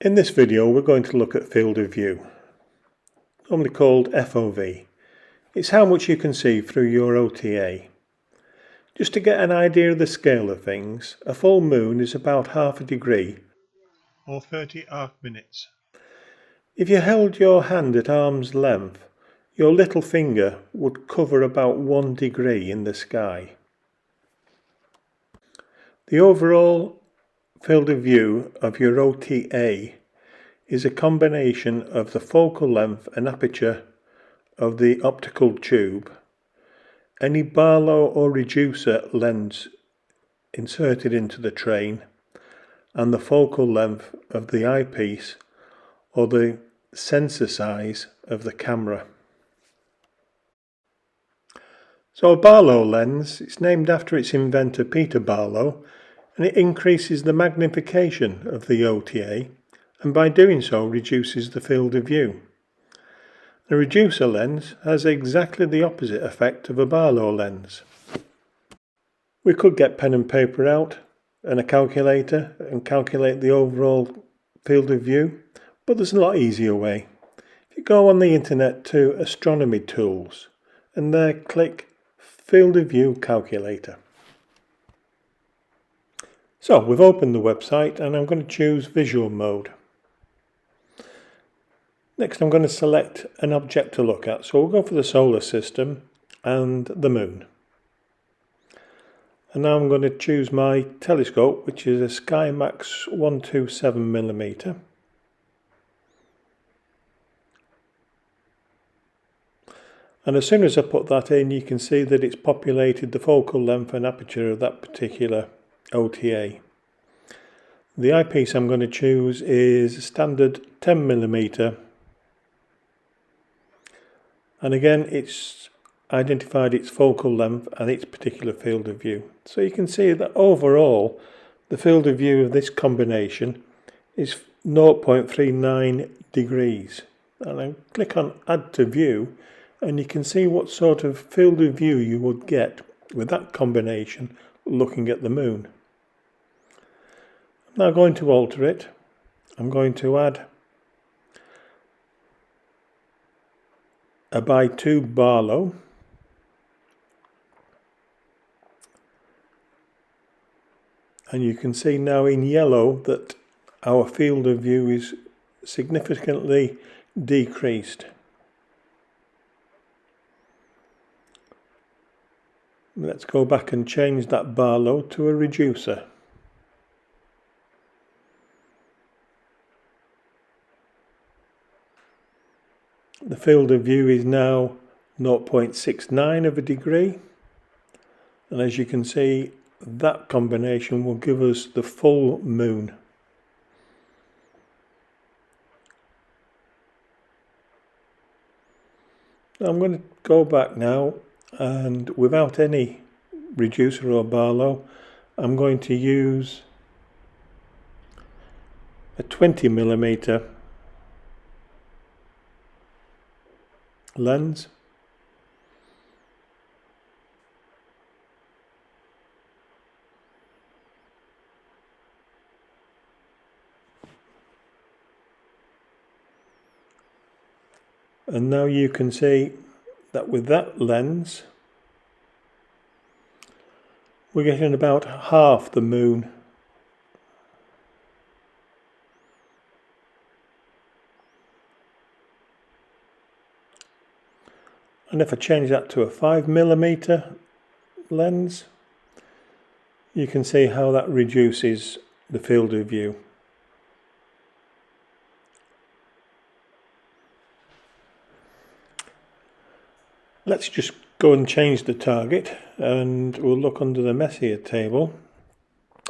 In this video we're going to look at field of view, normally called FOV. It's how much you can see through your OTA. Just to get an idea of the scale of things, a full moon is about half a degree, or 30 arc minutes. If you held your hand at arm's length, your little finger would cover about 1 degree in the sky. The overall field of view of your OTA is a combination of the focal length and aperture of the optical tube, any Barlow or reducer lens inserted into the train, and the focal length of the eyepiece or the sensor size of the camera. So a Barlow lens, it's named after its inventor Peter Barlow, and it increases the magnification of the OTA and by doing so reduces the field of view. A reducer lens has exactly the opposite effect of a Barlow lens. We could get pen and paper out and a calculator and calculate the overall field of view, but there's a lot easier way. If you go on the internet to astronomy tools and there click Field of View Calculator. So we've opened the website and I'm going to choose visual mode. Next I'm going to select an object to look at, so we'll go for the solar system and the moon. And now I'm going to choose my telescope, which is a SkyMax 127mm. And as soon as I put that in, you can see that it's populated the focal length and aperture of that particular OTA. The eyepiece I'm going to choose is standard 10mm, and again it's identified its focal length and its particular field of view. So you can see that overall the field of view of this combination is 0.39 degrees. And I click on Add to View and you can see what sort of field of view you would get with that combination looking at the moon. I'm now going to alter it. I'm going to add a by 2 Barlow, and you can see now in yellow that our field of view is significantly decreased. Let's go back and change that Barlow to a reducer. The field of view is now 0.69 of a degree, and as you can see that combination will give us the full moon. I'm going to go back now, and without any reducer or Barlow I'm going to use a 20mm lens, and now you can see that with that lens we're getting about half the moon. And if I change that to a 5mm lens, you can see how that reduces the field of view. Let's just go and change the target, and we'll look under the Messier table,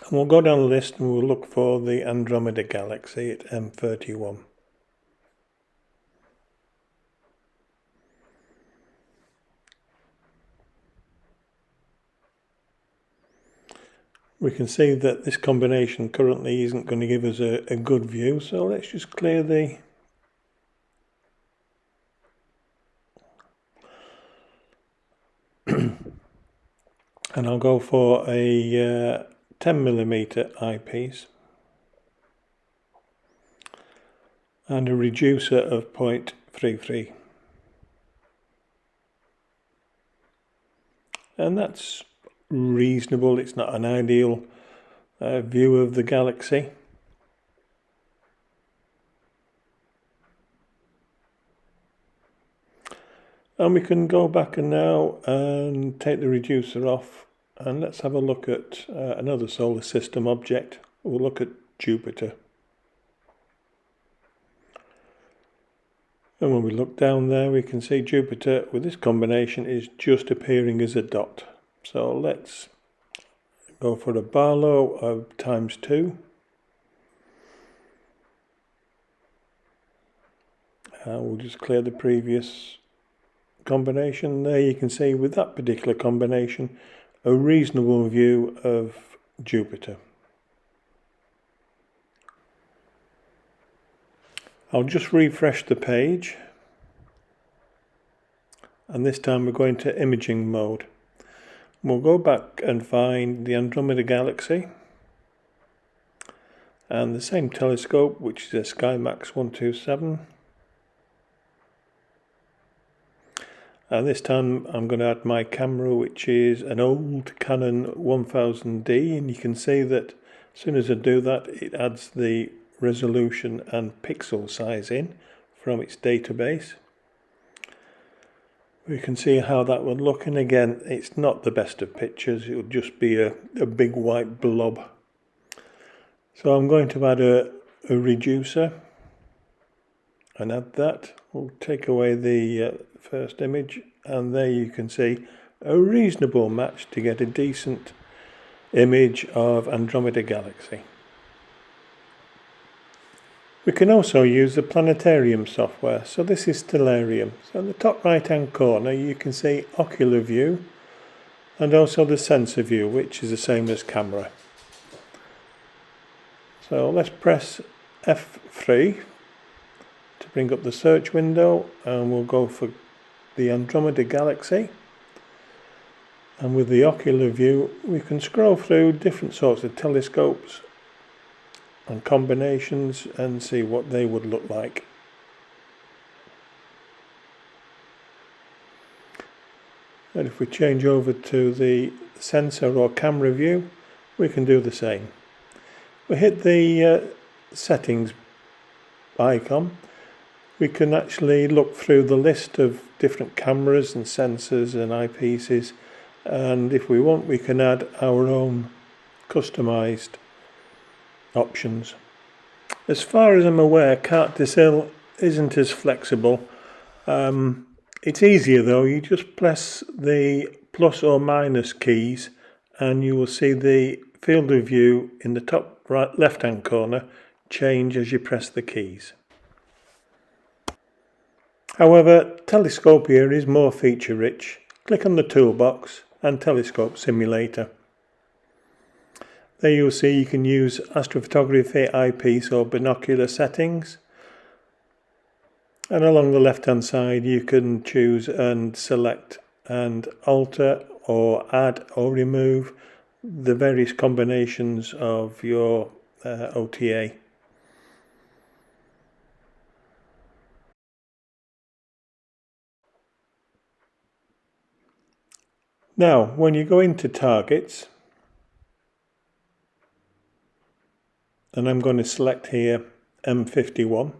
and we'll go down the list and we'll look for the Andromeda Galaxy at M31. We can see that this combination currently isn't going to give us a good view, so let's just clear the and I'll go for a 10mm eyepiece. and a reducer of 0.33. And that's reasonable. It's not an ideal view of the galaxy. And we can go back now and take the reducer off, and let's have a look at another solar system object. We'll look at Jupiter. And when we look down there, we can see Jupiter with this combination is just appearing as a dot. So let's go for a Barlow of ×2. We'll just clear the previous combination. There you can see with that particular combination a reasonable view of Jupiter. I'll just refresh the page, and this time we're going to imaging mode. We'll go back and find the Andromeda Galaxy and the same telescope, which is a SkyMax 127. And this time I'm going to add my camera, which is an old Canon 1000D, and you can see that as soon as I do that, it adds the resolution and pixel size in from its database. We can see how that would look, and again, it's not the best of pictures. It would just be a big white blob. So I'm going to add a reducer and add that. We'll take away the first image, and there you can see a reasonable match to get a decent image of Andromeda Galaxy. We can also use the planetarium software. So this is Stellarium. So in the top right hand corner you can see ocular view and also the sensor view, which is the same as camera. So let's press F3 to bring up the search window, and we'll go for the Andromeda Galaxy. And with the ocular view we can scroll through different sorts of telescopes and combinations and see what they would look like. And if we change over to the sensor or camera view, we can do the same. We hit the settings icon. We can actually look through the list of different cameras and sensors and eyepieces, and if we want we can add our own customized options. As far as I'm aware, Cartesill isn't as flexible. It's easier though. You just press the plus or minus keys and you will see the field of view in the top right left hand corner change as you press the keys. However, Telescope here is more feature rich. Click on the toolbox and Telescope Simulator. There you'll see you can use astrophotography, eyepiece or binocular settings. And along the left hand side you can choose and select and alter or add or remove the various combinations of your OTA. Now when you go into targets, and I'm going to select here M51.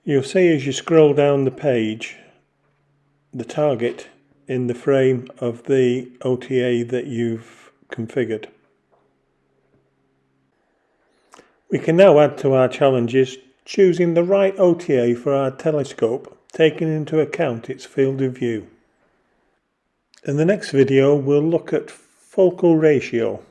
You'll see as you scroll down the page the target in the frame of the OTA that you've configured. We can now add to our challenges, choosing the right OTA for our telescope, taking into account its field of view. In the next video we'll look at focal ratio.